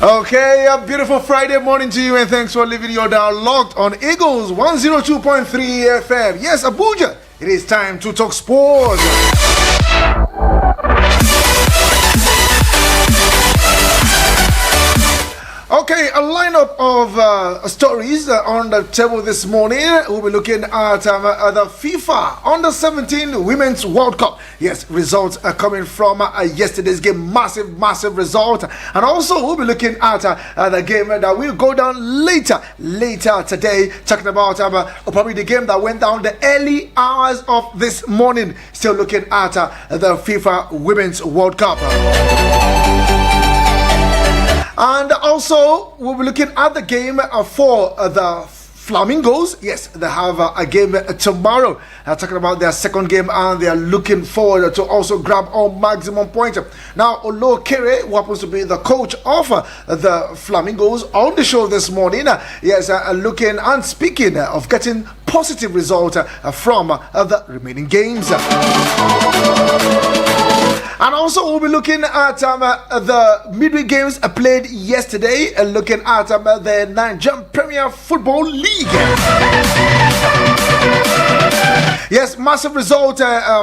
Okay, a beautiful Friday morning to you, and thanks for leaving your dial locked on Eagles 102.3 FM. Yes, Abuja, it is time to talk sports. Okay, a lineup of stories on the table this morning. We'll be looking at the FIFA Under-17 Women's World Cup. Yes, results are coming from yesterday's game. Massive result. And also, we'll be looking at the game that will go down later today. Talking about probably the game that went down the early hours of this morning. Still looking at the FIFA Women's World Cup. And also, we'll be looking at the game for the Flamingos. Yes, they have a game tomorrow. Talking about their second game, and they are looking forward to also grab all maximum points. Now, Olo Kere, who happens to be the coach of the Flamingos, on the show this morning, yes, looking and speaking of getting positive results from the remaining games. And also, we'll be looking at the midweek games played yesterday, looking at the Nigerian Premier Football League. Yes, massive result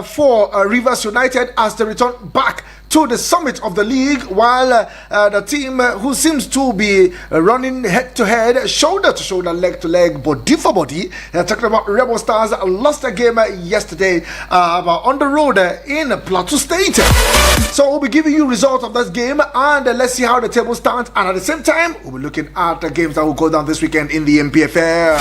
for Rivers United as they return back to the summit of the league, while the team who seems to be running head to head, shoulder to shoulder, leg to leg, body for body, talking about Rebel Stars, lost a game yesterday on the road in Plateau State. So we'll be giving you results of this game, and let's see how the table stands. And at the same time, we'll be looking at the games that will go down this weekend in the MPFL.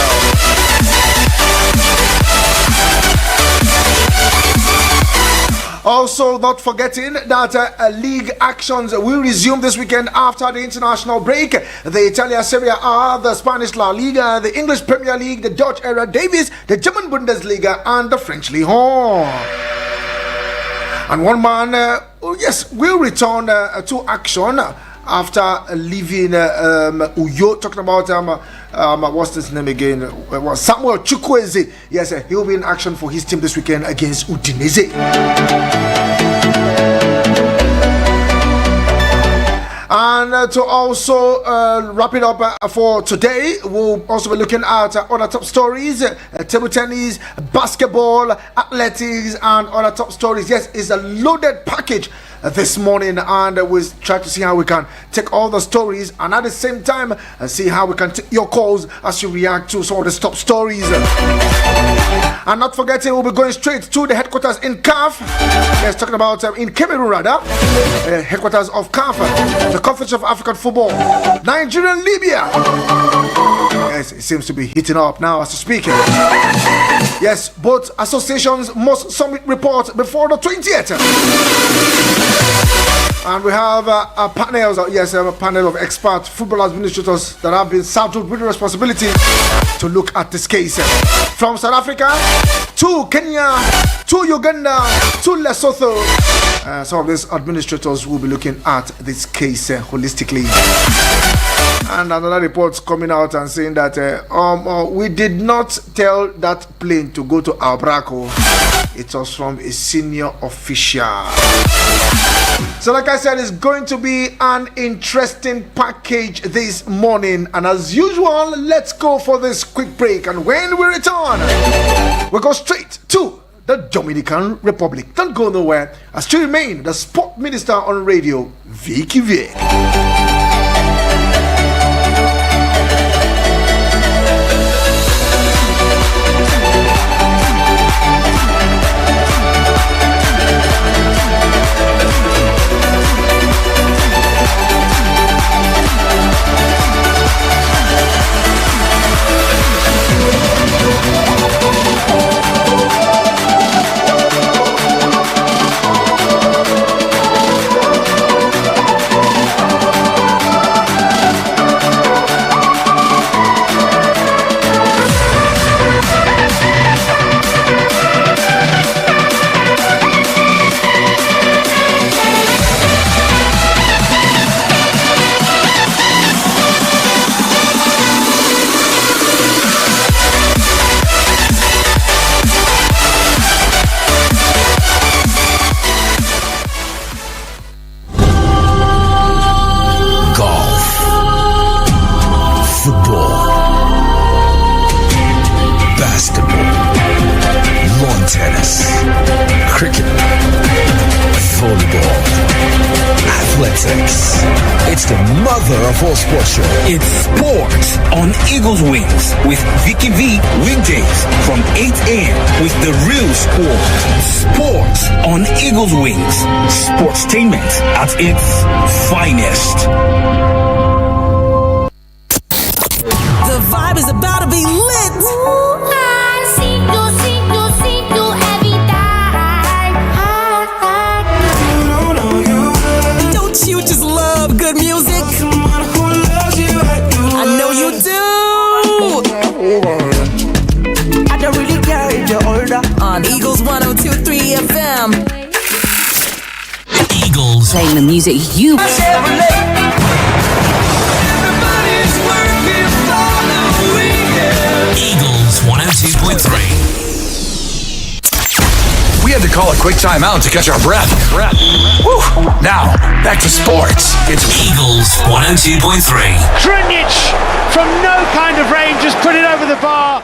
Also, not forgetting that league actions will resume this weekend after the international break. The Italian Serie A, the Spanish La Liga, the English Premier League, the Dutch Era Davis, the German Bundesliga, and the French Ligue 1. And one man, will return to action after leaving Uyo. Talking about what's his name again? Was Samuel Chukwueze. Yes, he'll be in action for his team this weekend against Udinese. And to also wrap it up for today, we'll also be looking at other top stories, table tennis, basketball, athletics, and other top stories. Yes, it's a loaded package this morning, and we'll try to see how we can take all the stories, and at the same time see how we can take your calls as you react to some of the top stories. And not forgetting, we'll be going straight to the headquarters in CAF. Yes, talking about in Cameroon rather, headquarters of CAF, the Conference of African Football. Nigeria and Libya. Yes, it seems to be heating up now as we speak. Yes, both associations must submit reports before the 20th. And we have a panel of expert football administrators that have been saddled with the responsibility to look at this case. From South Africa to Kenya to Uganda to Lesotho, some of these administrators will be looking at this case holistically. And another report coming out and saying that we did not tell that plane to go to Abrako. It was from a senior official. So like I said, it's going to be an interesting package this morning. And as usual, let's go for this quick break. And when we return, we go straight to the Dominican Republic. Don't go nowhere. I still remain the sport minister on radio, Vicky Vick. It's the mother of all sports show. It's Sports on Eagles Wings with Vicky weekdays from 8 a.m. with the real sport. Sports on Eagles Wings. Sportstainment at its finest. The vibe is about to be lit. Don't you just love good music? I know you do. I don't really care if you're older. On Eagles 102.3 FM. Eagles. Playing the music you. Eagles 102.3. We had to call a quick timeout to catch our breath. Whew. Now, back to sports. It's Eagles 102.3. Krunic from no kind of range just put it over the bar.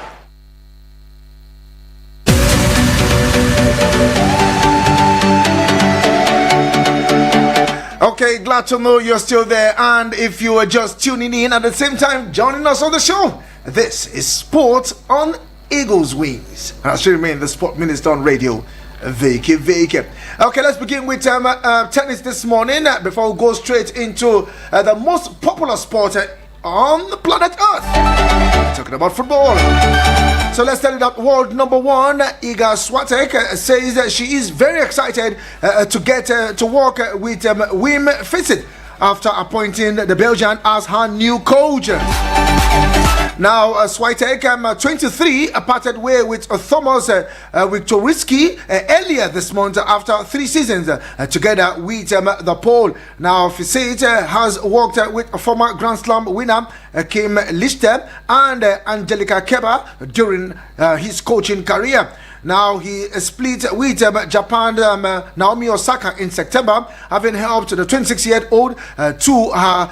Okay, glad to know you're still there. And if you are just tuning in at the same time, joining us on the show, this is Sport on Eagles Wings. And I should remain the Sport Minister on radio, Vicky. Okay, let's begin with tennis this morning before we go straight into the most popular sport on the planet Earth. Talking about football. So let's tell you that world number one, Iga Swiatek, says that she is very excited to get to work with Wim Fitsit after appointing the Belgian as her new coach. Now, Swiatek, 23, parted way with Thomas Wiktorowski earlier this month after 3 seasons together with the Pole. Now, Fitsit has worked with former Grand Slam winner Kim Lichter and Angelica Kerber during his coaching career. Now he split with Japan Naomi Osaka in September, having helped the 26-year-old to her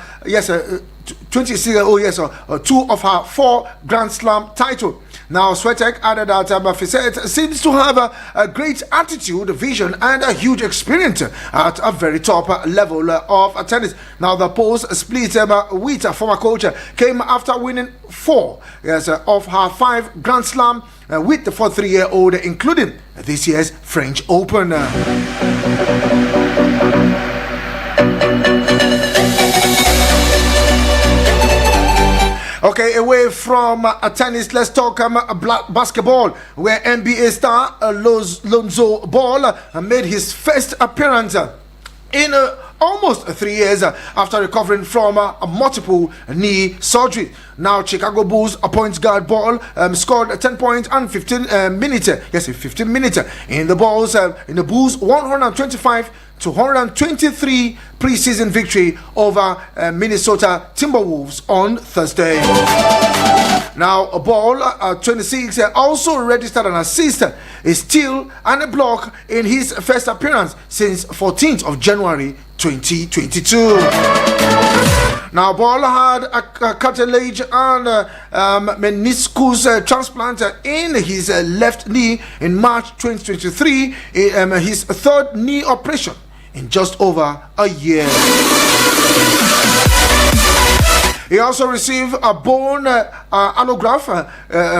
2 of her 4 Grand Slam titles. Now, Swiatek added that Fitsit seems to have a great attitude, vision, and a huge experience at a very top level of tennis. Now, the Poles split with former coach came after winning 4 of her 5 Grand Slam with the 43-year-old, including this year's French Open. Okay, away from tennis, let's talk basketball, where NBA star Lonzo Ball made his first appearance in almost 3 years after recovering from multiple knee surgery. Now, Chicago Bulls point guard Ball scored 10 points and 15 minutes. Yes, 15 minutes in the Bulls 125 to 123 preseason victory over Minnesota Timberwolves on Thursday. Now, Ball, 26, also registered an assist, a steal, and a block in his first appearance since 14th of January 2022. Now, Ball had a cartilage and meniscus transplant in his left knee in March 2023, his 3rd knee operation in just over a year. He also received a bone allograft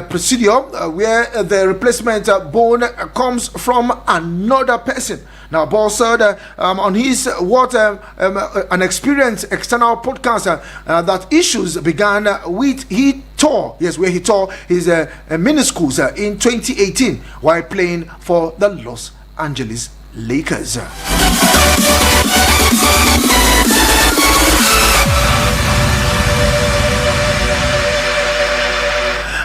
procedure where the replacement bone comes from another person. Now, Ball said on his an experienced external podcast that issues began with he tore his meniscus in 2018 while playing for the Los Angeles Lakers.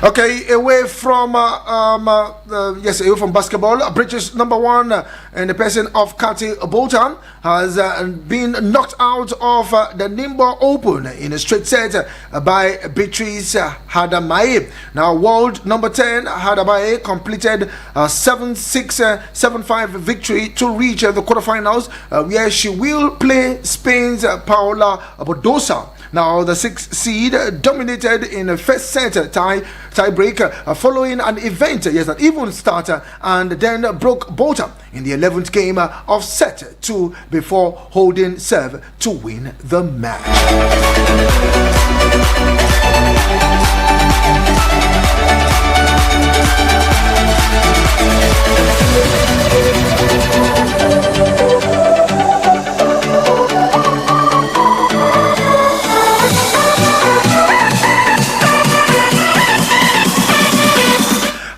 Okay, away from basketball, British number one in the person of Katie Bolton has been knocked out of the Nimba Open in a straight set by Beatrice Hadamae. Now, world number 10 Hadamae completed a 7-6, 7-5 victory to reach the quarterfinals, where she will play Spain's Paola Badosa. Now the 6th seed dominated in the first set tiebreak following an event that even started and then broke Bota in the 11th game of set 2 before holding serve to win the match.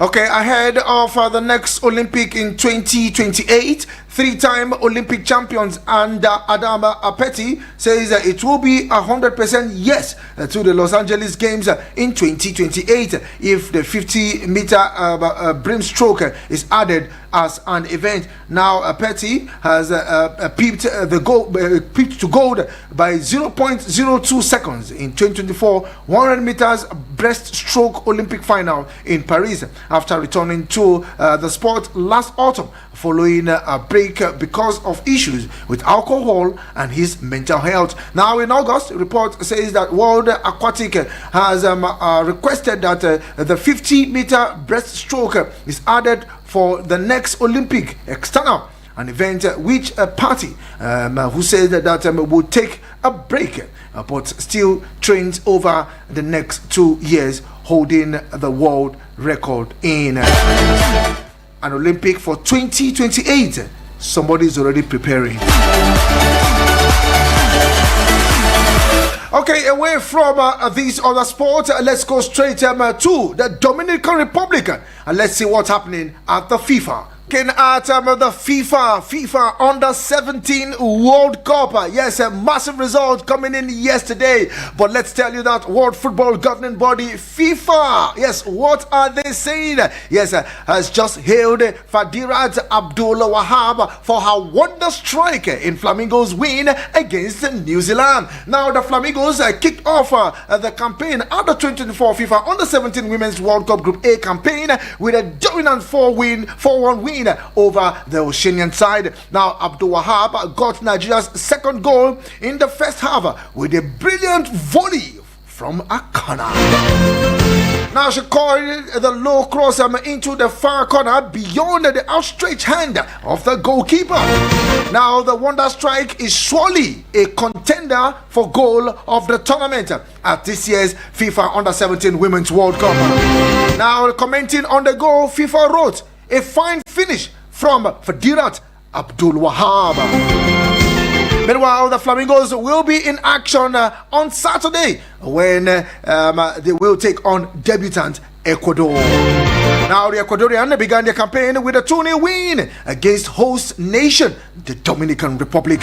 Okay, ahead of the next Olympic in 2028, three-time Olympic champions and Adama Apeti says it will be 100% yes to the Los Angeles Games in 2028 if the 50-meter breaststroke is added as an event. Now Apeti has peeped to gold by 0.02 seconds in 2024 100 meters breaststroke Olympic final in Paris after returning to the sport last autumn following a break because of issues with alcohol and his mental health. Now in August, report says that World Aquatic has requested that the 50-meter breaststroke is added for the next Olympic external, an event which a party who said that will take a break but still trains over the next 2 years, holding the world record in an Olympic for 2028. Somebody is already preparing. Okay, away from these other sports, let's go straight to the Dominican Republic and let's see what's happening at the FIFA. At the FIFA Under 17 World Cup. Yes, a massive result coming in yesterday. But let's tell you that World Football Governing Body, FIFA, yes, what are they saying? Yes, has just hailed Fadirat Abdullah Wahab for her wonder strike in Flamingos' win against New Zealand. Now, the Flamingos kicked off the campaign at the 2024 FIFA Under 17 Women's World Cup Group A campaign with a dominant 4-1 win over the Oceanian side. Now Abdul Wahab got Nigeria's second goal in the first half with a brilliant volley from a corner. Now she called the low cross into the far corner beyond the outstretched hand of the goalkeeper. Now the wonder strike is surely a contender for goal of the tournament at this year's FIFA Under 17 Women's World Cup. Now commenting on the goal, FIFA wrote, "A fine finish from Fadirat Abdul Wahab." Meanwhile, the Flamingos will be in action on Saturday when they will take on debutant Ecuador. Now, the Ecuadorian began their campaign with a 2-0 win against host nation, the Dominican Republic.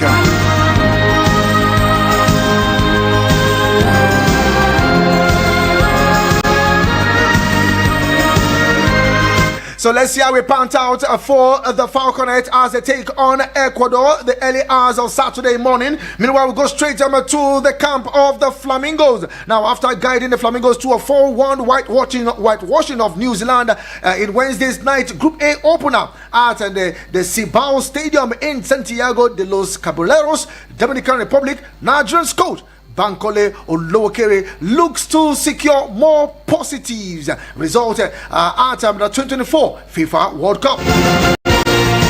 So let's see how we pant out for the Falconet as they take on Ecuador the early hours of Saturday morning. Meanwhile, we go straight to the camp of the Flamingos. Now, after guiding the Flamingos to a 4-1 whitewashing of New Zealand in Wednesday's night Group A opener at the Cibao Stadium in Santiago de los Caballeros, Dominican Republic, Nigerian coach Bankole Olowokere looks to secure more positives result at the 2024 FIFA World Cup.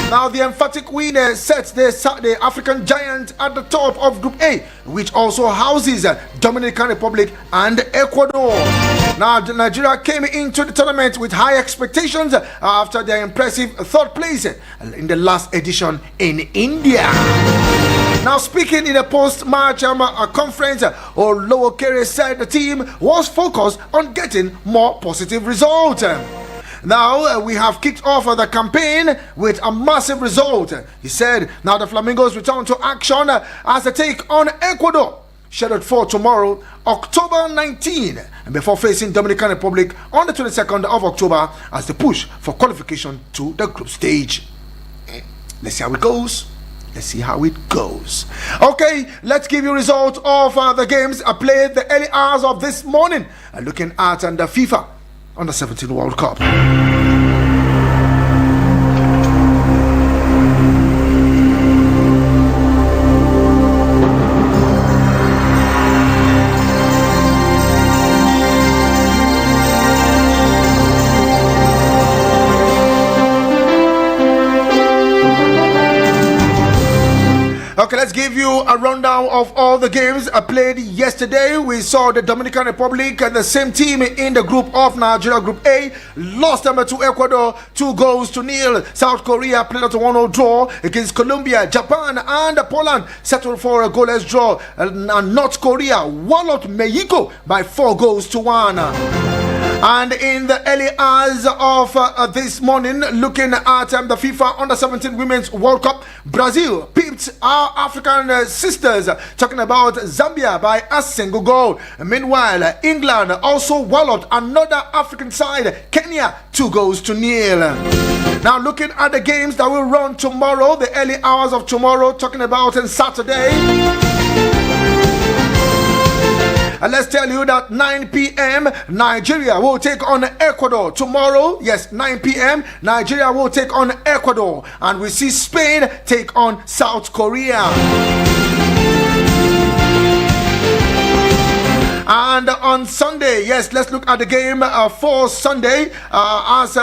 Now, the emphatic winner sets the African giant at the top of Group A, which also houses Dominican Republic and Ecuador. Now, Nigeria came into the tournament with high expectations after their impressive third place in the last edition in India. Now, speaking in a post-match conference, Olowokere said the team was focused on getting more positive results. Now, we have kicked off the campaign with a massive result. He said, now the Flamingos return to action as they take on Ecuador, scheduled for tomorrow, October 19, and before facing Dominican Republic on the 22nd of October as they push for qualification to the group stage. Let's see how it goes. Okay, let's give you result of the games played the early hours of this morning. Looking at the FIFA Under 17 World Cup. Okay, let's give you a rundown of all the games played yesterday. We saw the Dominican Republic, the same team in the group of Nigeria, Group A, lost number to Ecuador, 2-0. South Korea played out a 1-0 draw against Colombia. Japan and Poland settled for a goalless draw. And North Korea walloped Mexico by 4-1. And in the early hours of this morning, looking at the FIFA Under-17 Women's World Cup, Brazil pipped our African sisters, talking about Zambia by a single goal. Meanwhile, England also walloped another African side, Kenya, 2-0. Now, looking at the games that will run tomorrow, the early hours of tomorrow, talking about on Saturday. And let's tell you that 9 p.m. Nigeria will take on Ecuador tomorrow. Yes, 9 p.m. Nigeria will take on Ecuador. And we see Spain take on South Korea. And on Sunday, yes, let's look at the game for Sunday as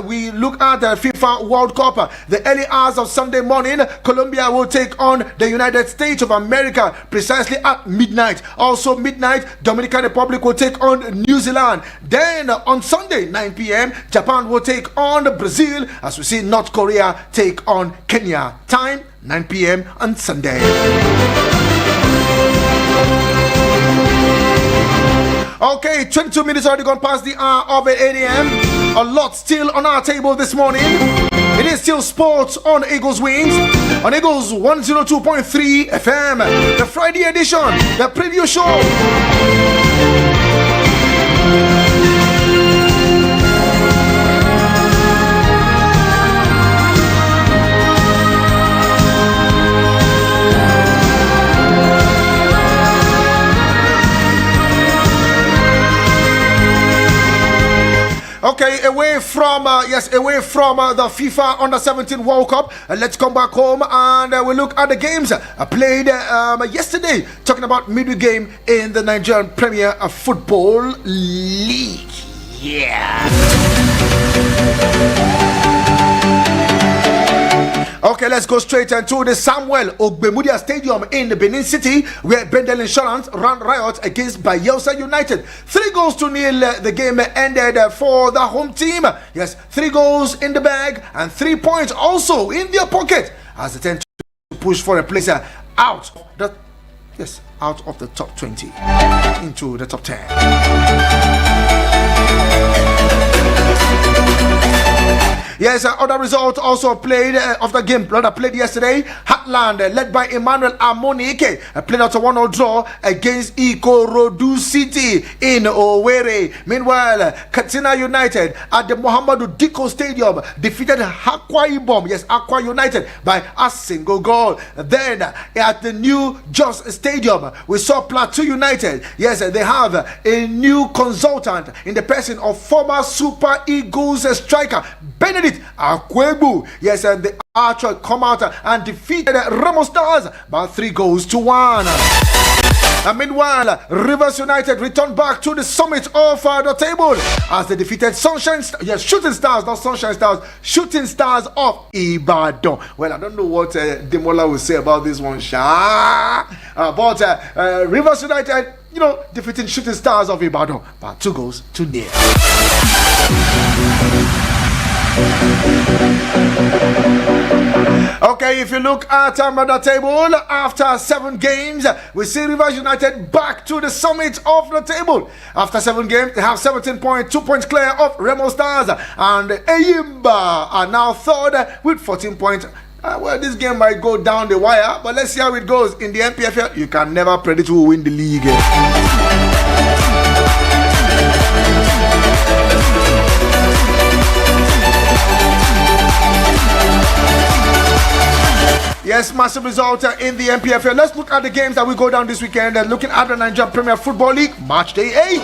we look at the FIFA World Cup. The early hours of Sunday morning, Colombia will take on the United States of America precisely at midnight. Also midnight, Dominican Republic will take on New Zealand. Then on Sunday, 9 p.m., Japan will take on Brazil as we see North Korea take on Kenya. Time, 9 p.m. on Sunday. Okay, 22 minutes already gone past the hour of 8 a.m. A lot still on our table this morning. It is still sports on Eagles Wings, on Eagles 102.3 FM. The Friday edition, the preview show. Okay, away from the FIFA Under-17 World Cup, let's come back home and we'll look at the games played yesterday. Talking about midweek game in the Nigerian Premier Football League. Yeah. Okay, let's go straight into the Samuel Ogbemudia Stadium in the Benin City, where Bendel Insurance ran riot against Bayelsa United. 3-0. The game ended for the home team. Yes, 3 goals in the bag and 3 points also in their pocket as they tend to push for a place out of the top 20 into the top 10. Yes, other results also played of the game played yesterday. Heartland, led by Emmanuel Amonike, played out a 1-0 draw against Ikorodu City in Owerri. Meanwhile, Katsina United at the Muhammadu Dikko Stadium defeated Akwa Ibom, Akwa United, by a single goal. Then at the new Jos Stadium, we saw Plateau United. Yes, they have a new consultant in the person of former Super Eagles striker Benedict Akwebu. Yes, and the Archer come out and defeated Remo Stars by 3-1. And meanwhile, Rivers United returned back to the summit of the table as they defeated Shooting Stars of Ibadan. Well, I don't know what Demola will say about this one, but Rivers United, defeating Shooting Stars of Ibadan by 2-0. Okay, if you look at the table, after 7 games, we see Rivers United back to the summit of the table. After 7 games, they have 17 points, 2 points clear of Remo Stars, and Eyimba are now third with 14 points. Well, this game might go down the wire, but let's see how it goes. In the NPFL, you can never predict who will win the league. Yes, massive result in the NPFL. Let's look at the games that will go down this weekend. Looking at the Nigerian Premier Football League, Match Day 8.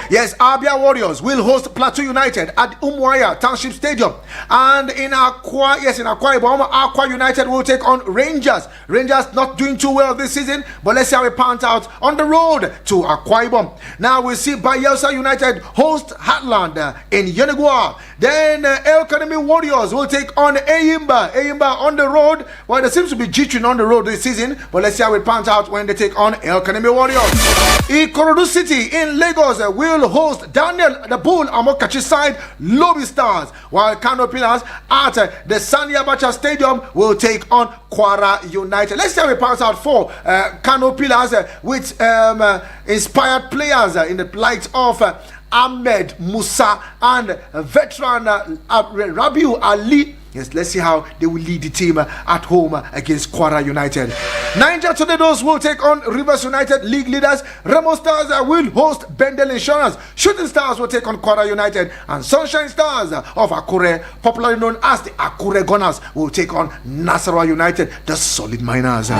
Yes, Abia Warriors will host Plateau United at Umuahia Township Stadium. And in Akwa Ibom, Akwa United will take on Rangers. Rangers not doing too well this season, but let's see how it pans out on the road to Akwa Ibom. Now we see Bayelsa United host Heartland in Yenagoa. Then El Kanemi Warriors will take on Eyimba. Eyimba on the road. Well, there seems to be G-Train on the road this season, but let's see how it pans out when they take on El Kanemi Warriors. Ikorodu City in Lagos will host Daniel the Bull Amokachi side Lobby Stars, while Kano Pillars at the Sani Abacha Stadium will take on Kwara United. Let's see how it pans out for Kano Pillars with inspired players in the light of Ahmed Musa and veteran Rabiu Ali. Yes, let's see how they will lead the team at home against Kwara United. Niger Tornadoes will take on Rivers United, league leaders. Remo Stars will host Bendel Insurance. Shooting Stars will take on Kwara United. And Sunshine Stars of Akure, popularly known as the Akure Gunners, will take on Nasarawa United, the Solid Miners.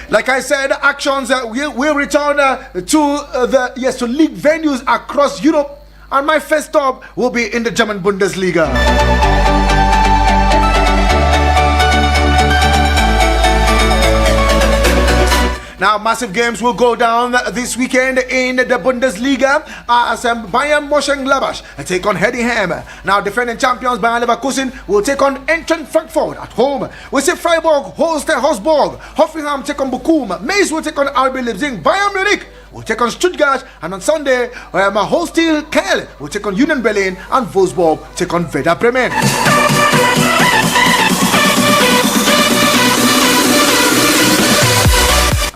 Like I said, actions will return to league venues across Europe, and my first stop will be in the German Bundesliga. Now, massive games will go down this weekend in the Bundesliga as Bayern Mönchengladbach take on Heidenheim. Now, defending champions Bayern Leverkusen will take on Eintracht Frankfurt at home. We see Freiburg host Wolfsburg. Hoffenheim take on Bochum. Mainz will take on RB Leipzig. Bayern Munich will take on Stuttgart. And on Sunday, Holstein Kiel will take on Union Berlin. And Wolfsburg take on Werder Bremen.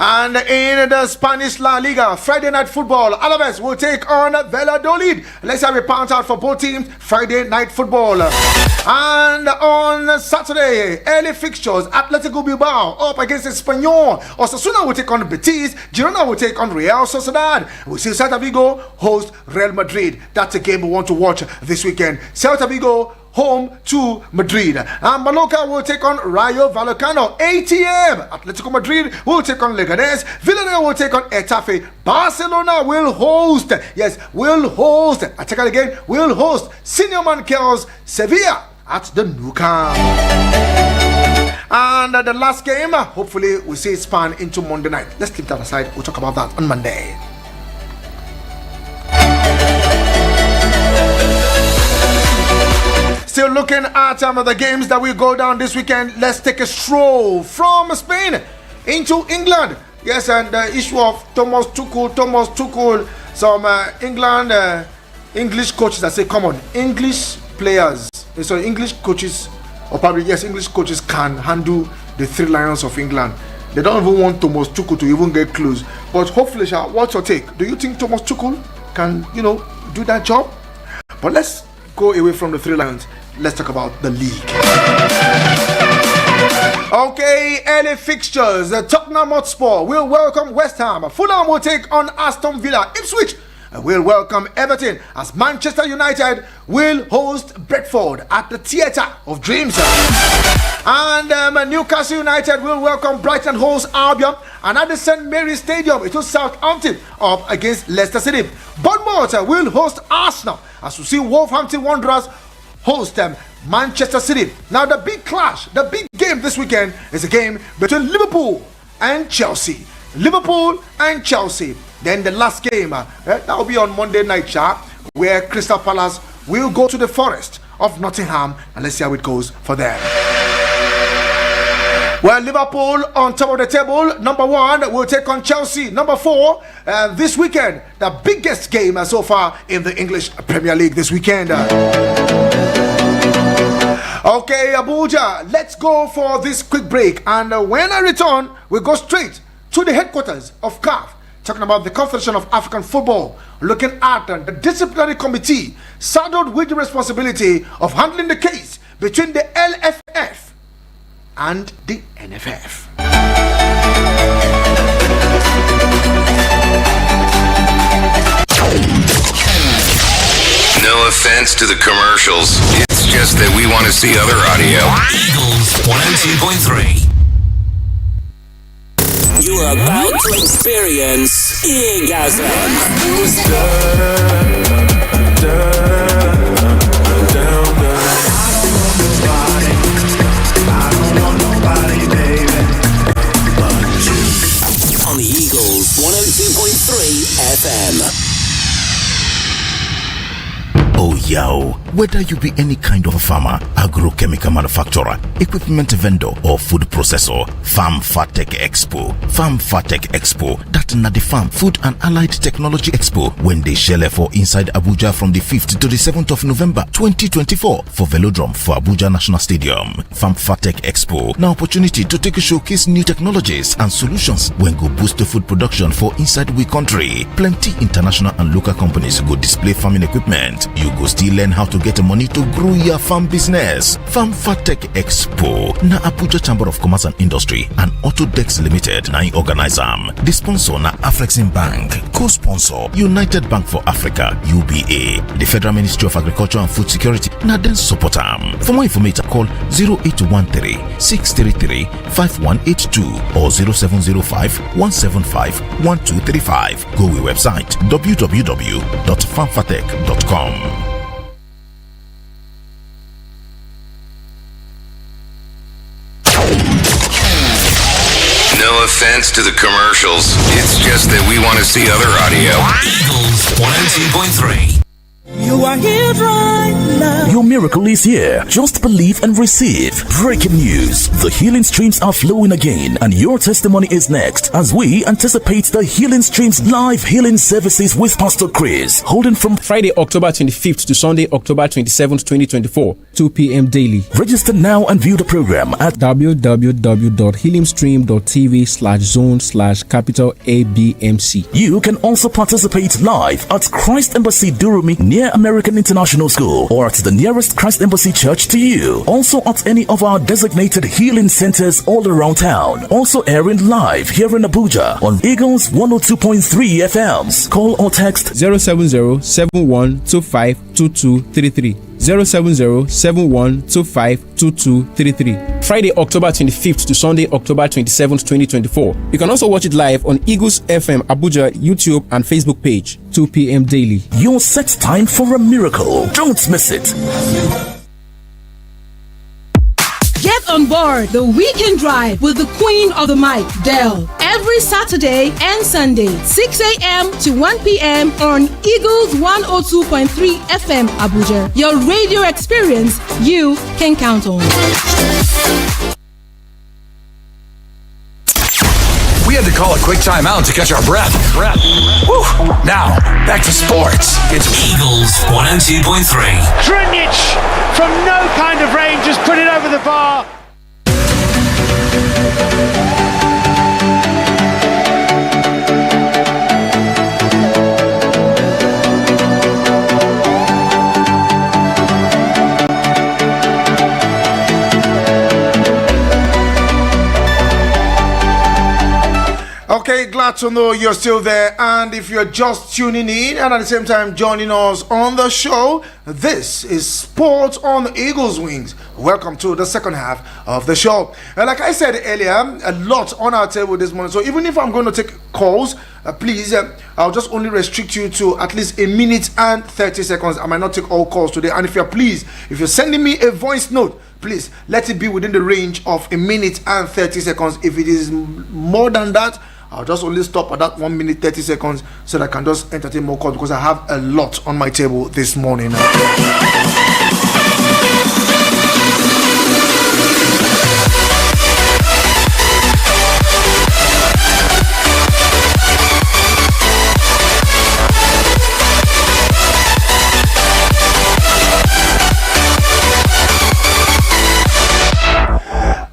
And in the Spanish La Liga, Friday night football, Alaves will take on Valladolid. Let's have a pound out for both teams, Friday night football. And on Saturday, early fixtures, Atletico Bilbao up against Espanyol. Osasuna will take on Betis. Girona will take on Real Sociedad. We see Celta Vigo host Real Madrid. That's a game we want to watch this weekend. Celta Vigo home to Madrid. And Mallorca will take on Rayo Vallecano. ATM. Atletico Madrid will take on Leganés. Villarreal will take on Getafe. Barcelona will host. Yes, will host. I check it again. Will host Senior Manqueos Sevilla at the Nou Camp. And the last game, hopefully we see it span into Monday night. Let's keep that aside. We'll talk about that on Monday. Still looking at the games that will go down this weekend. Let's take a stroll from Spain into England. Yes, and the issue of Thomas Tuchel. Some English coaches that say, come on, English players, so English coaches, or probably, yes, English coaches can handle the Three Lions of England. They don't even want Thomas Tuchel to even get close. But hopefully, what's your take? Do you think Thomas Tuchel can, do that job? But let's go away from the Three Lions. Let's talk about the league. Okay, early fixtures. Tottenham Hotspur will welcome West Ham. Fulham will take on Aston Villa. Ipswich will welcome Everton as Manchester United will host Brentford at the Theatre of Dreams. And Newcastle United will welcome Brighton host Albion, and at the St. Mary's Stadium it will Southampton up against Leicester City. Bournemouth will host Arsenal as we see Wolverhampton Wanderers host Manchester City. Now the big clash, the big game this weekend is a game between Liverpool and Chelsea. Liverpool and Chelsea. Then the last game, that will be on Monday night, where Crystal Palace will go to the Forest of Nottingham, and let's see how it goes for them. Well, Liverpool on top of the table, number 1, will take on Chelsea, number 4, this weekend. The biggest game so far in the English Premier League this weekend. Okay, Abuja, let's go for this quick break. And when I return, we'll go straight to the headquarters of CAF, talking about the Confederation of African Football, looking at the disciplinary committee saddled with the responsibility of handling the case between the LFF and the NFF. No offense to the commercials. It's just that we want to see other audio. Eagles 102.3. You You're about to experience orgasm. On the Eagles 102.3 FM. Oh, yo. Whether you be any kind of farmer, agrochemical manufacturer, equipment vendor, or food processor, Farm Fatech Expo. Farm Fatech Expo. That na the Farm Food and Allied Technology Expo when they shell for inside Abuja from the 5th to the 7th of November 2024 for Velodrome for Abuja National Stadium. Farm Fatech Expo. Now opportunity to take a showcase new technologies and solutions when go boost the food production for inside we country. Plenty international and local companies go display farming equipment. You go still learn how to get money to grow your farm business. Farm Fatech Expo. Na Abuja Chamber of Commerce and Industry and Autodex Limited na organize am. The sponsor na Afrexim Bank. Co-sponsor United Bank for Africa UBA. The Federal Ministry of Agriculture and Food Security na then support am. For more information call 0813 633 5182 or 0705 175 1235. Go we website www.farmfatech.com. No offense to the commercials. It's just that we want to see other audio. Eagles 102.3. You are here right now. Your miracle is here. Just believe and receive. Breaking news. The healing streams are flowing again, and your testimony is next as we anticipate the Healing Streams live healing services with Pastor Chris, holding from Friday, October 25th to Sunday, October 27th, 2024, 2 p.m. daily. Register now and view the program at www.healingstream.tv/zone/capital ABMC. You can also participate live at Christ Embassy Durumi near American International School or at the nearest Christ Embassy Church to you. Also at any of our designated healing centers all around town. Also airing live here in Abuja on Eagles 102.3 FMs. Call or text 070-7125-2233. 070-7125-2233. Friday, October 25th to Sunday, October 27th, 2024. You can also watch it live on Eagles FM Abuja YouTube and Facebook page, 2 p.m. daily. Your set time for a miracle. Don't miss it. Get on board the weekend drive with the Queen of the Mic, Dell. Every Saturday and Sunday, 6 a.m. to 1 p.m. on Eagles 102.3 FM Abuja. Your radio experience you can count on. We had to call a quick timeout to catch our breath. Whew. Now, back to sports. It's Eagles 102.3. Drinic from no kind of range just put it over the bar. Okay, glad to know you're still there. And if you're just tuning in and at the same time joining us on the show, this is Sports on the Eagles Wings. Welcome to the second half of the show. And like I said earlier, a lot on our table this morning. So even if I'm going to take calls, please, I'll just only restrict you to at least a minute and 30 seconds. I might not take all calls today. And if you're sending me a voice note, please let it be within the range of a minute and 30 seconds. If it is more than that, I'll just only stop at that 1 minute 30 seconds so that I can just entertain more calls because I have a lot on my table this morning.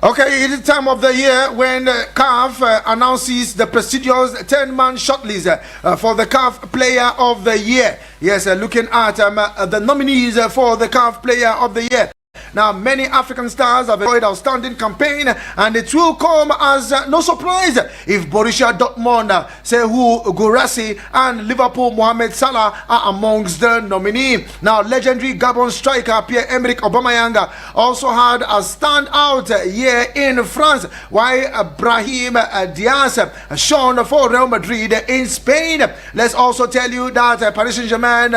Okay, it is time of the year when CAF announces the prestigious 10-man shortlist for the CAF Player of the Year. Yes, looking at the nominees for the CAF Player of the Year. Now, many African stars have enjoyed outstanding campaign, and it will come as no surprise if Borussia Dortmund, Sehu Guirassy, and Liverpool Mohamed Salah are amongst the nominee. Now, legendary Gabon striker Pierre-Emerick Aubameyang also had a standout year in France, while Brahim Diaz shone for Real Madrid in Spain. Let's also tell you that Paris Saint-Germain,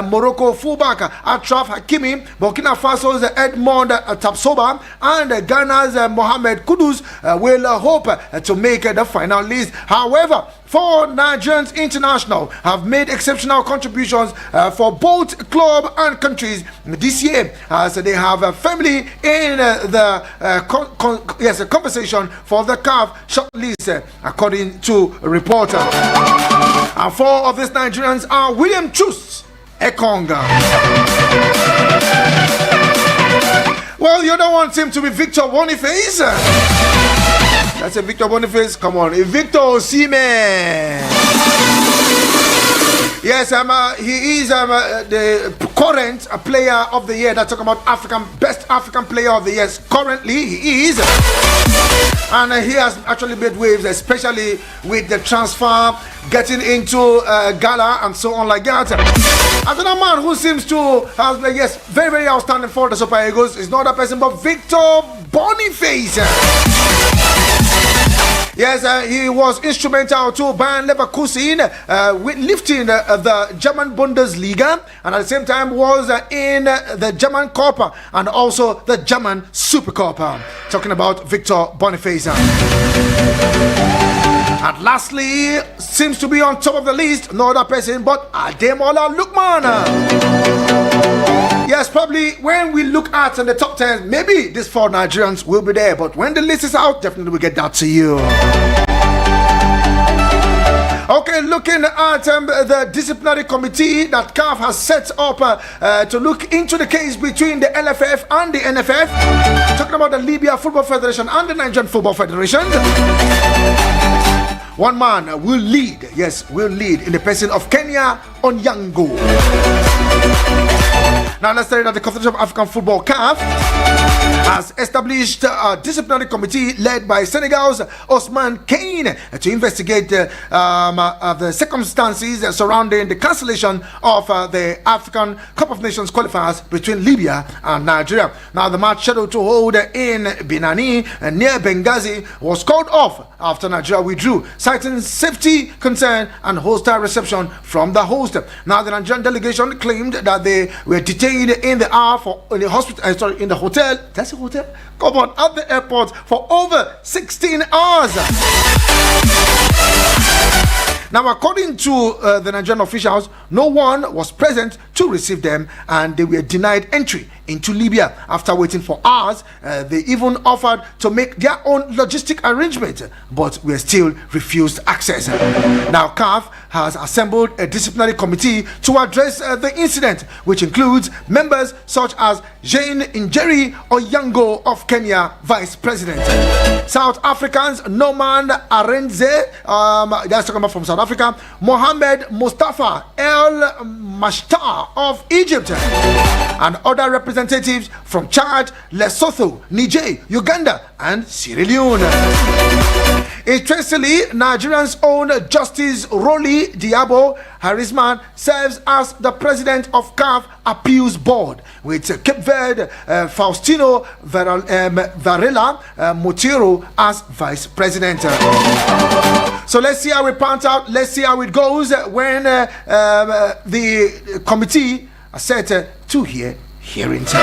Morocco fullback Achraf Hakimi, Burkina Faso's Edmond Tapsoba, and Ghana's Mohamed Kudus will hope to make the final list. However, 4 Nigerians international have made exceptional contributions for both club and countries this year, as they have a family in the conversation for the CAF shortlist, according to a reporter. And 4 of these Nigerians are William Chus Ekonga. Well, you don't want him to be Victor Boniface. That's a Victor Boniface. Come on, Victor Osimhen. Yes, he is the current player of the year. That's talking about best African player of the year. Currently, he is. And he has actually made waves, especially with the transfer, getting into Gala and so on like that. Another man who seems to have, very, very outstanding for the Super Eagles is not a person but Victor Boniface. Yes, he was instrumental to Bayern Leverkusen with lifting the German Bundesliga, and at the same time was in the German Cup and also the German Super Cup. Talking about Victor Boniface. And lastly, seems to be on top of the list, no other person but Ademola Lookman. Yes, probably when we look at the top 10, maybe these 4 Nigerians will be there, but when the list is out, definitely we'll get that to you. Okay, looking at the disciplinary committee that CAF has set up to look into the case between the LFF and the NFF, talking about the Libya Football Federation and the Nigerian Football Federation. One man will lead, in the person of Kenya Onyango. Now let's say that the Confederation of African Football CAF has established a disciplinary committee led by Senegal's Osman Kane to investigate the circumstances surrounding the cancellation of the African Cup of Nations qualifiers between Libya and Nigeria. Now the match scheduled to hold in Binani near Benghazi was called off after Nigeria withdrew, citing safety concern and hostile reception from the host. Now the Nigerian delegation claimed that they were detained in the hotel. That's a hotel? Come on, at the airport for over 16 hours. Now, according to the Nigerian officials, no one was present to receive them, and they were denied entry into Libya. After waiting for hours, they even offered to make their own logistic arrangement, but were still refused access. Now, CAF has assembled a disciplinary committee to address the incident, which includes members such as Jane Njeri Onyango of Kenya, Vice President. South Africans Norman Arenze, that's talking about from South Africa, Mohamed Mustafa El Mashtar of Egypt, and other representatives from Chad, Lesotho, Niger, Uganda, and Sierra Leone. Interestingly, Nigerians' own Justice Roli Diabo Harisman serves as the president of CAF Appeals Board, with Cape Verde Faustino Varela Motiro as vice president. So let's see how it pans out. Let's see how it goes when the committee are set to hear hearings.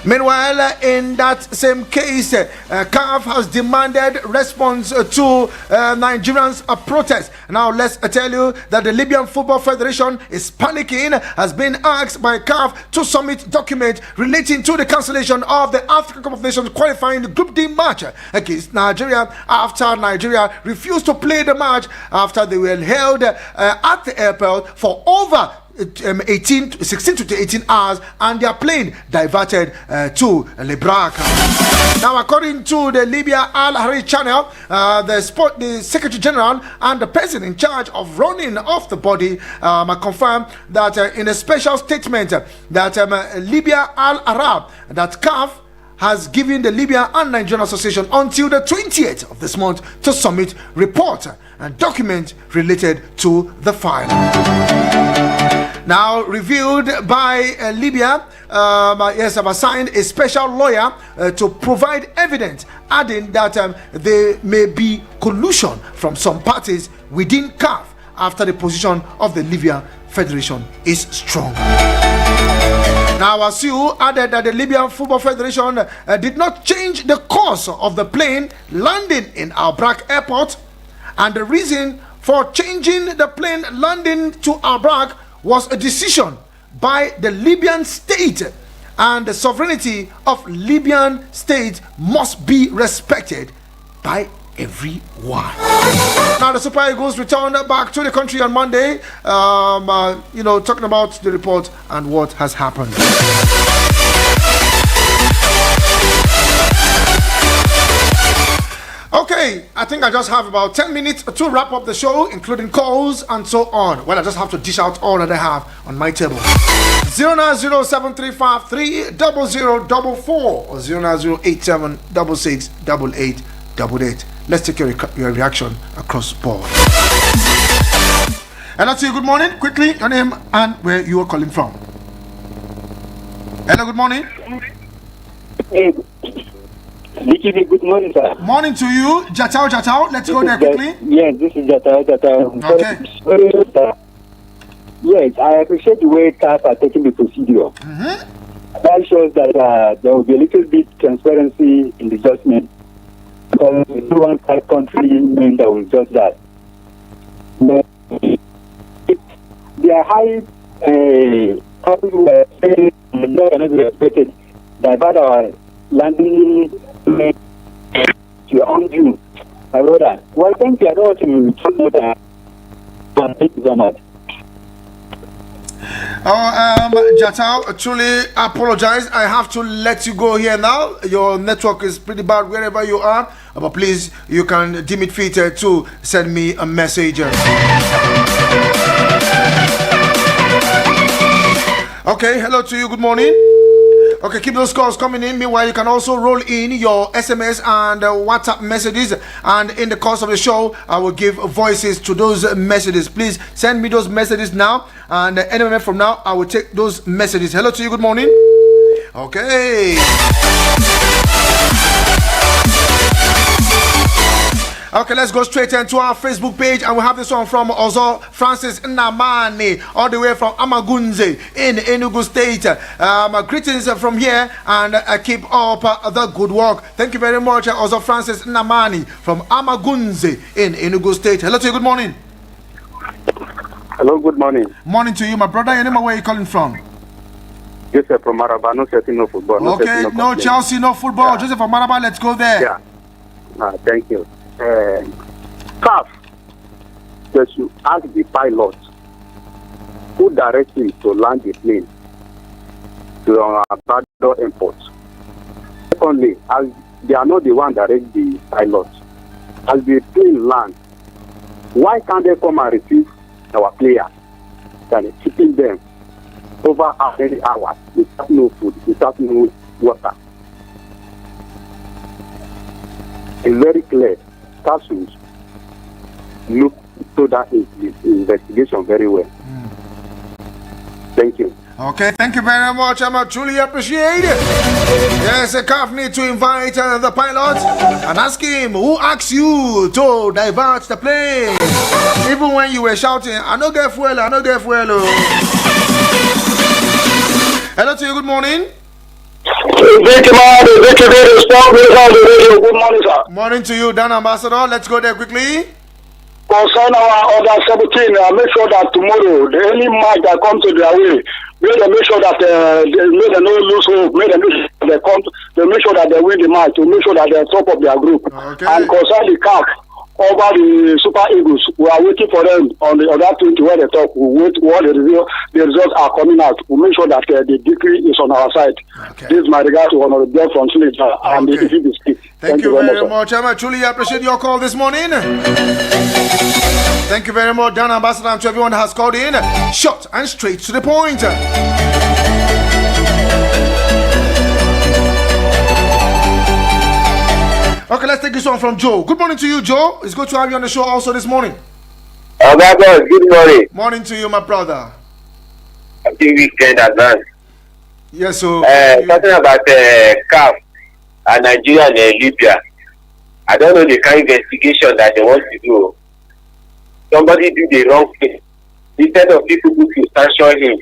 Meanwhile, in that same case, CAF has demanded response to Nigerians' protest. Now, let's tell you that the Libyan Football Federation is panicking, has been asked by CAF to submit documents relating to the cancellation of the African Cup of Nations qualifying Group D match against Nigeria after Nigeria refused to play the match after they were held at the airport for over 16 to 18 hours, and their plane diverted to Lebrak. Now, according to the Libya Al Hariri channel, the Secretary General and the person in charge of running off the body confirmed that in a special statement that Libya Al Arab, that CAF has given the Libya and Nigerian Association until the 20th of this month to submit report and document related to the file. Now, reviewed by Libya, have assigned a special lawyer to provide evidence, adding that there may be collusion from some parties within CAF after the position of the Libya Federation is strong. Now, ASU added that the Libyan Football Federation did not change the course of the plane landing in Albrak Airport, and the reason for changing the plane landing to Albrak was a decision by the Libyan state, and the sovereignty of Libyan state must be respected by everyone. Now, the Super Eagles returned back to the country on Monday, talking about the report and what has happened. Okay, I think I just have about 10 minutes to wrap up the show, including calls and so on. Well, I just have to dish out all that I have on my table. 09073530044 or 09087668888. Let's take your reaction across the board. Hello to you, good morning. Quickly, your name and where you are calling from. Hello, good morning. Hey, Vicky, good morning, sir. Morning to you. Jatao. Let's go there quickly. Yes, this is Jatao. Okay. Yes, I appreciate the way CAF are taking the procedure. That shows that there will be a little bit transparency in the judgment. Because we don't want that country name that will judge that. But they are high countries who are saying they are not respected. Divert our landing to undue. My brother, well, thank you. I don't want to talk about that. Thank you so much. Jatao, truly apologize. I have to let you go here now. Your network is pretty bad wherever you are, but please, you can deem it fit to send me a message. Okay, hello to you, good morning. Okay, keep those calls coming in. Meanwhile, you can also roll in your SMS and WhatsApp messages. And in the course of the show, I will give voices to those messages. Please send me those messages now. And any minute from now, I will take those messages. Hello to you. Good morning. Okay. Okay, let's go straight into our Facebook page, and we have this one from Ozo Francis Nnamani, all the way from Amagunze in Enugu State. Greetings from here, and keep up the good work. Thank you very much, Ozo Francis Nnamani from Amagunze in Enugu State. Hello to you, good morning. Hello, good morning. Morning to you, my brother. Your name and where you calling from? Joseph from Maraba, no Chelsea, no football. Okay, no Chelsea, no football. Yeah. Joseph from Maraba, let's go there. Yeah. Thank you. CAF, they should ask the pilot who directs him to land the plane to Abado Airport. Secondly, as they are not the one direct the pilot, as the plane lands, why can't they come and receive our players than keeping them over how many hours without no food, without no water? It's very clear. CAF should look to that investigation very well. Thank you. Okay, thank you very much. I truly appreciate it. Yes, CAF need to invite the pilot and ask him who asked you to divert the plane. Even when you were shouting, I no get fuel, I no get fuel. Hello to you, good morning. Vicky, good morning, sir. Morning to you, Dan Ambassador. Let's go there quickly. Concern our under 17, make sure that tomorrow, the any match that comes to their way, make sure that they no lose hope, they make sure that they win the match, to make sure that they're top of their group. Okay. And concern the CAF, over the Super Eagles. We are waiting for them on the other 20 where they talk. We wait what the results are coming out. We make sure that the victory is on our side. Okay. This is my regard to Honorable Bill from Slade and the defeat speak. Thank you very much. I truly appreciate your call this morning. Thank you very much, Dan Ambassador, and to everyone that has called in. Short and straight to the point. Okay, let's take this one from Joe. Good morning to you, Joe. It's good to have you on the show also this morning. Good morning. Morning to you, my brother. Happy weekend advance. Yes, so talking about CAF and Nigeria and Libya. I don't know the kind of investigation that they want to do. Somebody do the wrong thing. Instead of people who should sanction him,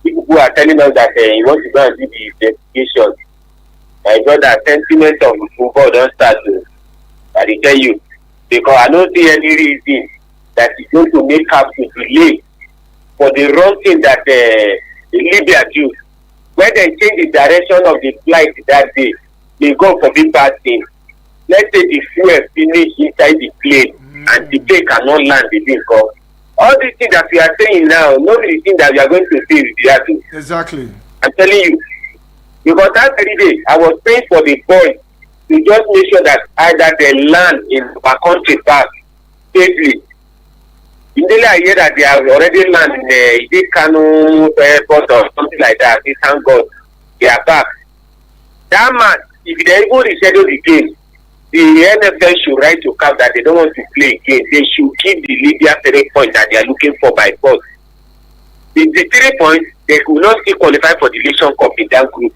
people who are telling us that he wants to go and do the investigation. My brother, sentiment of football don't start to, I tell you, because I don't see any reason that is going to make up to delay for the wrong thing that Libya do. When they change the direction of the flight that day, they go for big bad thing. Let's say the fuel finish inside the plane and the plane cannot land the vehicle. All these things that we are saying now, nobody think that we are going to see with the other. Exactly. I'm telling you. Because that very day, I was praying for the boys to just make sure that either they land in our country back safely. Immediately I hear that they have already landed in the Kano airport or something like that. Thank God, they are back. That man, if they even reschedule the game, the NFL should write to CAF that they don't want to play again. They should give the Libya 3 points that they are looking for by force. The 3 points, they could not still qualify for the Nation Cup in that group.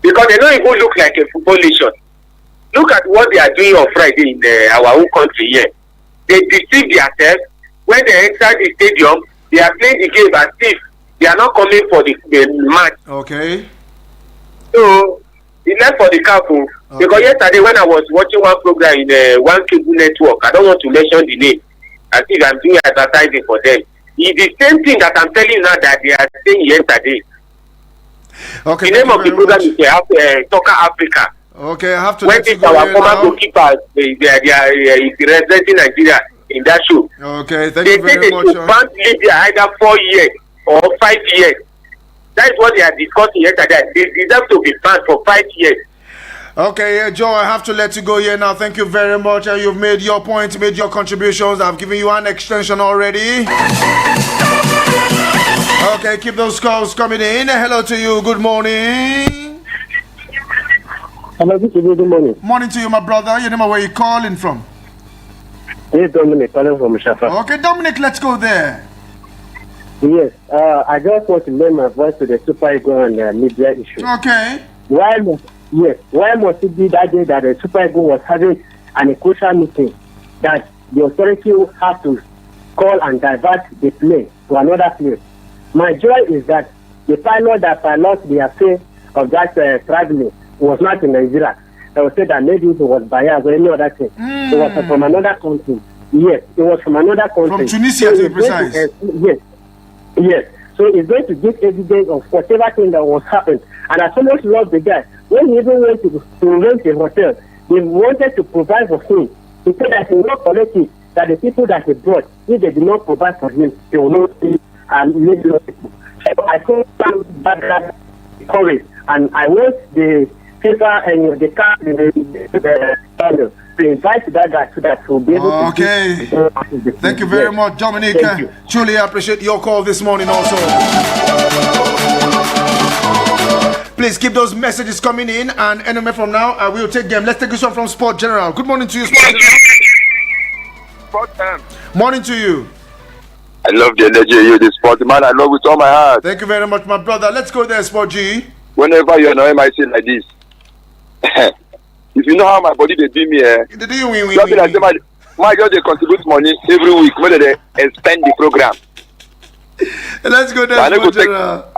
Because they don't even look like a football nation. Look at what they are doing on Friday in our own country here. They deceive themselves. When they enter the stadium, they are playing the game as if they are not coming for the match. Okay. So, it's left for the couple. Okay. Because yesterday when I was watching one program in one cable network, I don't want to mention the name. I think I'm doing advertising for them. It's the same thing that I'm telling you now that they are saying yesterday. Okay. The name of the program is Soccer Africa. Okay, I have to when let you this our former goalkeeper they are representing Nigeria in that show. Okay, thank you very much. They say they should ban Libya either 4 years or 5 years. That is what they are discussing yesterday. They deserve to be banned for 5 years. Okay, Joe, I have to let you go here now. Thank you very much. You've made your point, made your contributions. I've given you an extension already. Okay, keep those calls coming in. Hello to you. Good morning. Hello, good morning. Morning to you, my brother. You know where you calling from? Yes, Dominic, calling from Shafa. Okay, Dominic, let's go there. Yes, I just want to lend my voice to the Super Eagles and Libya issue. Okay. Why must it be that day that the Super Eagles was having an crucial meeting that the authority have to call and divert the plane to another place? My joy is that the pilot that piloted the affair of that traveling was not in Nigeria. I would say that maybe it was biased or any other thing. It was from another country. Yes, it was from another country. From Tunisia, to be precise. Yes. So it's going to give evidence of whatever thing that was happened. And I so much love the guy. When he even went to rent a hotel, they wanted to provide for him. He said that he will not collect it, that the people that he brought, if they did not provide for him, they will not see and leave those people. So I think that courage. And I want the FIFA and the car to invite that guy so that he'll be able to. Okay. Thank you very much, Dominic. Truly appreciate your call this morning also. Please keep those messages coming in, and anyway from now I will take them. Let's take this one from Sport General. Good morning to you, Sport General. Sport time. Morning to you. I love the energy you the sport man. I love with all my heart. Thank you very much, my brother. Let's go there, Sport G. Whenever you know I say like this, if you know how my body they do me, they do you my girl they contribute money every week when they expand the program. Let's go there, Sport General.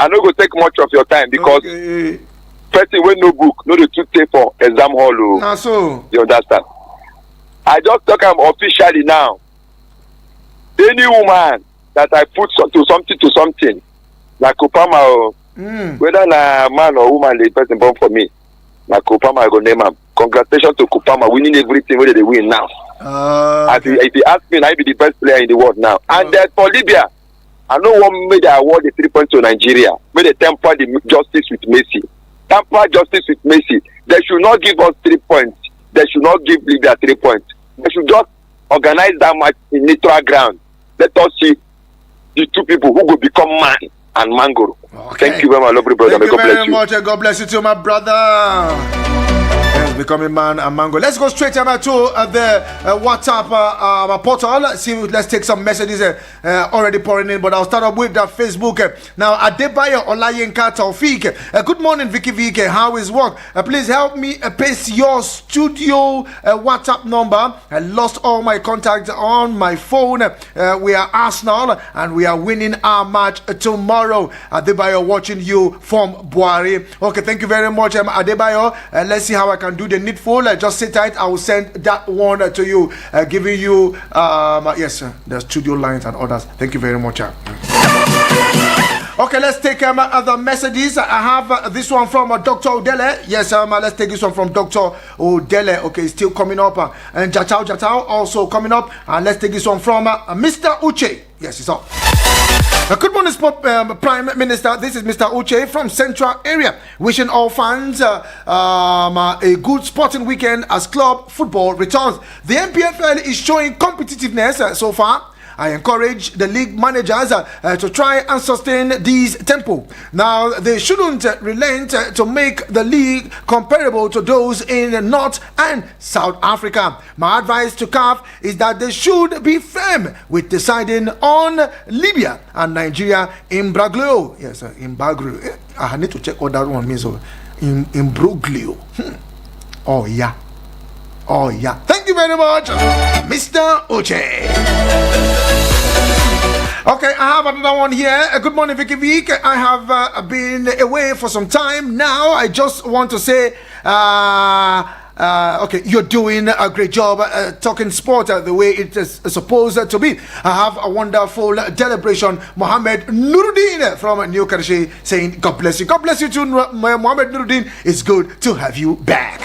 I no go take much of your time because person wey no book no dey too take for exam hall o. Na so. You understand? I just talk am officially now. Any woman that I put to something like Opama or whether na man or woman the person born for me, na Kupama I go name am. Congratulations to Kupama winning everything where they win now. If you ask me, I be the best player in the world now. And for Libya, I know one made the award the 3 points to Nigeria. Made they temper the justice with Messi. Temper justice with Messi. They should not give us 3 points. They should not give Libya 3 points. They should just organize that match in neutral ground. Let us see the two people who will become man and Mangoro. Okay. Thank you very much, lovely brother. Thank you God very bless you. much. God bless you too, my brother. Yes, becoming man and mango. Let's go straight to the WhatsApp portal. Let's take some messages already pouring in, but I'll start up with that Facebook. Now, Adebayo Olayenka Taufik. Good morning, Vicky Vick. How is work? Please help me paste your studio WhatsApp number. I lost all my contacts on my phone. We are Arsenal and we are winning our match tomorrow. Adebayo watching you from Buari. Okay, thank you very much, Adebayo. Let's see how I can do the needful. Just sit tight. I will send that one to you, giving you yes, the studio lines and others. Thank you very much. Okay, let's take other messages. I have this one from Dr. Odele. Yes, let's take this one from Dr. Odele. Okay, it's still coming up. And Jatao also coming up. And let's take this one from Mr. Uche. Yes, it's up. Good morning, Sport Prime Minister. This is Mr. Uche from Central Area. Wishing all fans a good sporting weekend as club football returns. The MPFL is showing competitiveness so far. I encourage the league managers to try and sustain this tempo. Now, they shouldn't relent to make the league comparable to those in North and South Africa. My advice to CAF is that they should be firm with deciding on Libya and Nigeria in Imbroglio. Yes, Imbroglio. I need to check what that one means. Imbroglio. Oh, yeah. Oh, yeah. Thank you very much, Mr. Uche. Okay, I have another one here. Good morning, Vicky Vick. I have been away for some time now. I just want to say, okay, you're doing a great job talking sport the way it is supposed to be. I have a wonderful celebration. Mohammed Nuruddin from New Karachi saying, God bless you. God bless you too, Mohammed Nuruddin. It's good to have you back.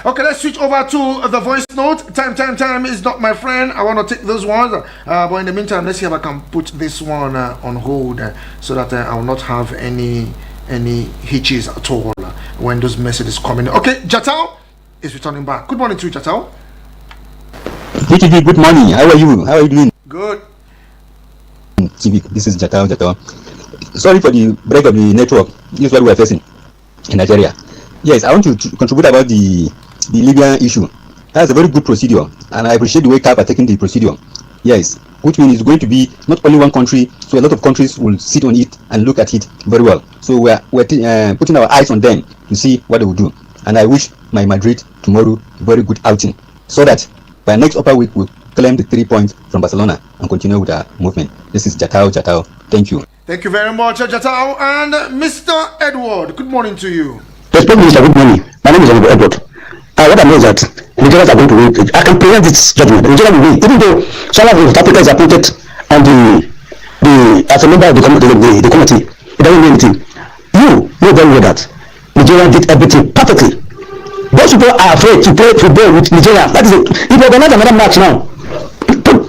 Okay, let's switch over to the voice note. Time is not my friend. I want to take those ones. But in the meantime, let's see if I can put this one on hold so that I will not have any hitches at all when those messages come in. Okay, Jatao is returning back. Good morning to you, Jatao. Vicky, good morning. How are you? How are you doing? Good. This is Jatao. Sorry for the break of the network. This is what we are facing in Nigeria. Yes, I want to contribute about the Libyan issue. That's a very good procedure, and I appreciate the way CAF are taking the procedure. Yes, which means it's going to be not only one country, so a lot of countries will sit on it and look at it very well. So we're putting our eyes on them to see what they will do. And I wish my Madrid tomorrow a very good outing, so that by next upper week we'll claim the 3 points from Barcelona and continue with our movement. This is Jatao. Thank you. Thank you very much, Jatao. And Mr. Edward, good morning to you. Respect Minister, good morning. My name is Edward. What I know is that Nigerians are going to win. I can present this judgment. Nigeria will win, even though someone from South Africa is appointed on as a member of the committee. It doesn't mean anything. You know very well that Nigeria did everything perfectly. Those people are afraid to play football with Nigeria. That is it. If you organize another match now,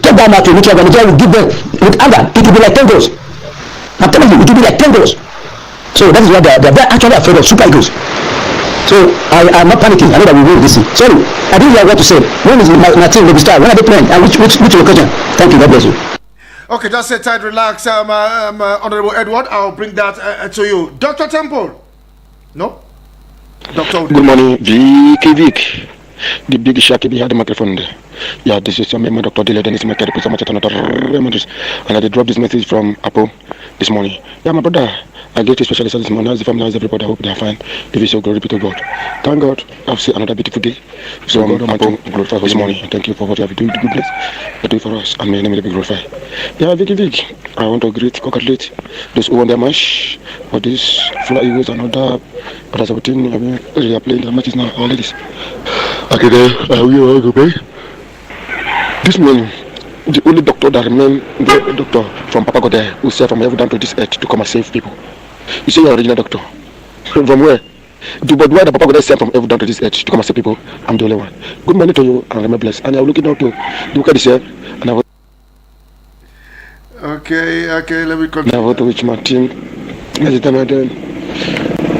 take that match to Nigeria will give them with anger. It will be like 10 goals. I'm telling you, it will be like 10 goals. So that is why they're actually afraid of Super Eagles. So I'm not panicking. I know that we will this. Sorry, I didn't hear what to say. When is my team will be starting? When are they playing? And which location? Thank you. God bless you. Okay, just sit tight, relax. Honorable Edward, I'll bring that to you. Dr. Temple. No? Dr. Good morning, Vick. The big shaky behind the microphone there. Yeah, this is your member, Dr. Dile Dennis Makari, and I dropped this message from Apple this morning. Yeah, my brother, I get a specialist this morning. How's the family? How's everybody? I hope they're fine. Give you so glory be to God. Thank God. I've seen another beautiful day. So Apple glorify this morning. And thank you for what you have been doing, the goodness you do for us. And may your name be glorified. Yeah, Vicky, I want to congratulate those who won their match for this Fly Eagles and other brothers of the team. I mean, they are playing their matches now, all ladies. Okay, there, we will go play. This morning, the only doctor that remain, the doctor from Papa Godeh, who said from heaven down to this earth to come and save people. You say you're original doctor. From where? But why the Papa Godeh sent from heaven down to this earth to come and save people? I'm the only one. Good morning to you and remember blessed. And I'm looking out to look at this year and I will. Okay, let me continue. I want to reach my team. Every time I done,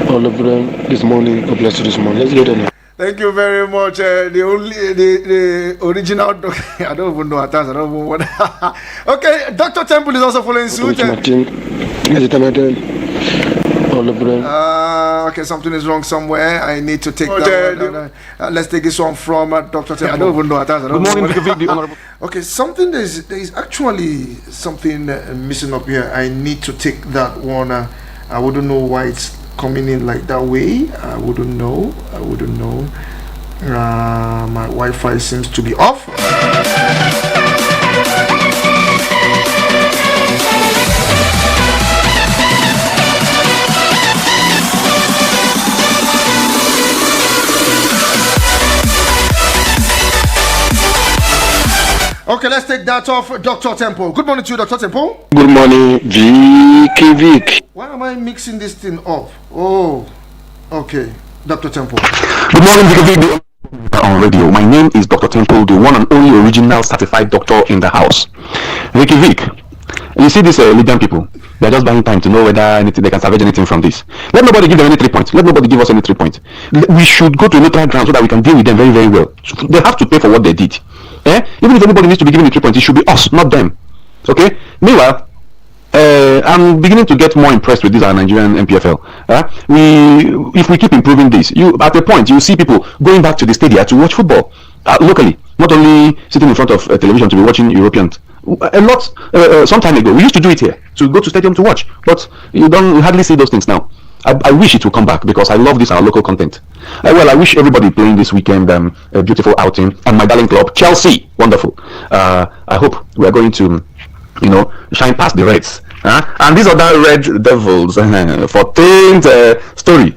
all of them this morning. God bless you this morning. Let's get on. Thank you very much. The original doctor. I don't even know at times. I don't even what. Okay, Dr. Temple is also following suit. Every time I done, all of them. Okay, something is wrong somewhere. I need to take that one. Let's take this one from Dr. Temple. I don't even know at times. Good morning, the honorable. Okay, there is actually something missing up here. I need to take that one. I wouldn't know why it's coming in like that way. I wouldn't know. My Wi-Fi seems to be off. Okay, let's take that off, Dr. Temple. Good morning to you, Dr. Temple. Good morning, Vicky. Why am I mixing this thing up? Oh, okay, Dr. Temple. Good morning, Vicky. On radio. My name is Dr. Temple, the one and only original certified doctor in the house. Vicky Vick. You see these Libyan people, they're just buying time to know whether they can salvage anything from this. Let nobody give them any 3 points. Let nobody give us any 3 points. We should go to a neutral ground so that we can deal with them very, very well. So they have to pay for what they did. Even if anybody needs to be given the 3 points, it should be us, not them. Okay? Meanwhile, I'm beginning to get more impressed with this our Nigerian MPFL. If we keep improving this, at a point you see people going back to the stadium to watch football locally, not only sitting in front of television to be watching Europeans. Some time ago we used to do it here, to go to stadium to watch, but you hardly see those things now. I wish it will come back because I love this our local content. I wish everybody playing this weekend a beautiful outing, and my darling club Chelsea, wonderful. I hope we are going to shine past the Reds. And these other Red Devils, 14th story.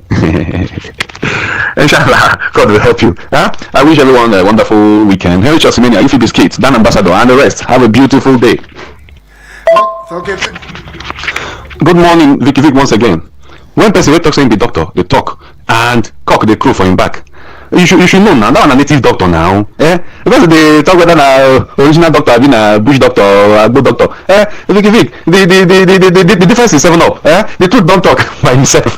Inshallah, God will help you. I wish everyone a wonderful weekend. Henry Chosimenia, Ify Biscuits, Dan Ambassador, and the rest. Have a beautiful day. Okay. Good morning, Vicky Vick once again. When person talks saying the doctor, they talk, and cock the crew for him back. You should know now, that one a native doctor now. Because they talk whether an original doctor have been a bush doctor or a good doctor. Vicky Vick, the difference is 7-up. The truth don't talk by himself.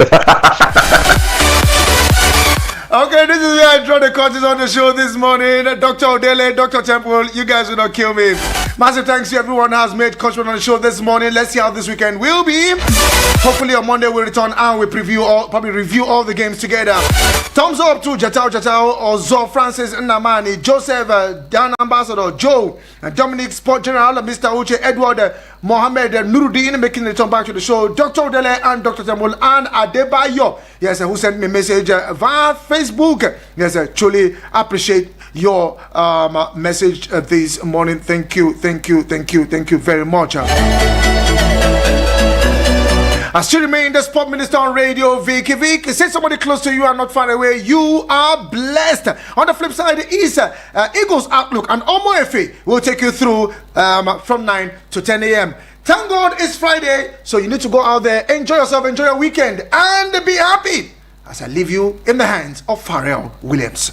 Okay, this is where I draw the curtains on the show this morning. Dr. Odele, Dr. Temple, you guys will not kill me. Massive thanks to everyone who has made contribution on the show this morning. Let's see how this weekend will be. Hopefully on Monday we'll return and we'll probably review all the games together. Thumbs up to Jatao Ozo, Francis Nnamani, Joseph, Dan Ambassador, Joe, Dominic, Sport General, Mr. Uche, Edward, Mohammed, Nuruddin, making the return back to the show. Dr. Odele and Dr. Temple and Adebayo, yes, who sent me a message via Facebook. Yes, I truly appreciate your message this morning. Thank you very much. I still remain the Sport Minister on radio, Vicky Vick. Say somebody close to you and not far away, you are blessed. On the flip side is Eagles Outlook, and Omo Efe will take you through from 9 to 10 a.m. Thank God it's Friday, so you need to go out there, enjoy yourself, enjoy your weekend, and be happy. As I leave you in the hands of Pharrell Williams.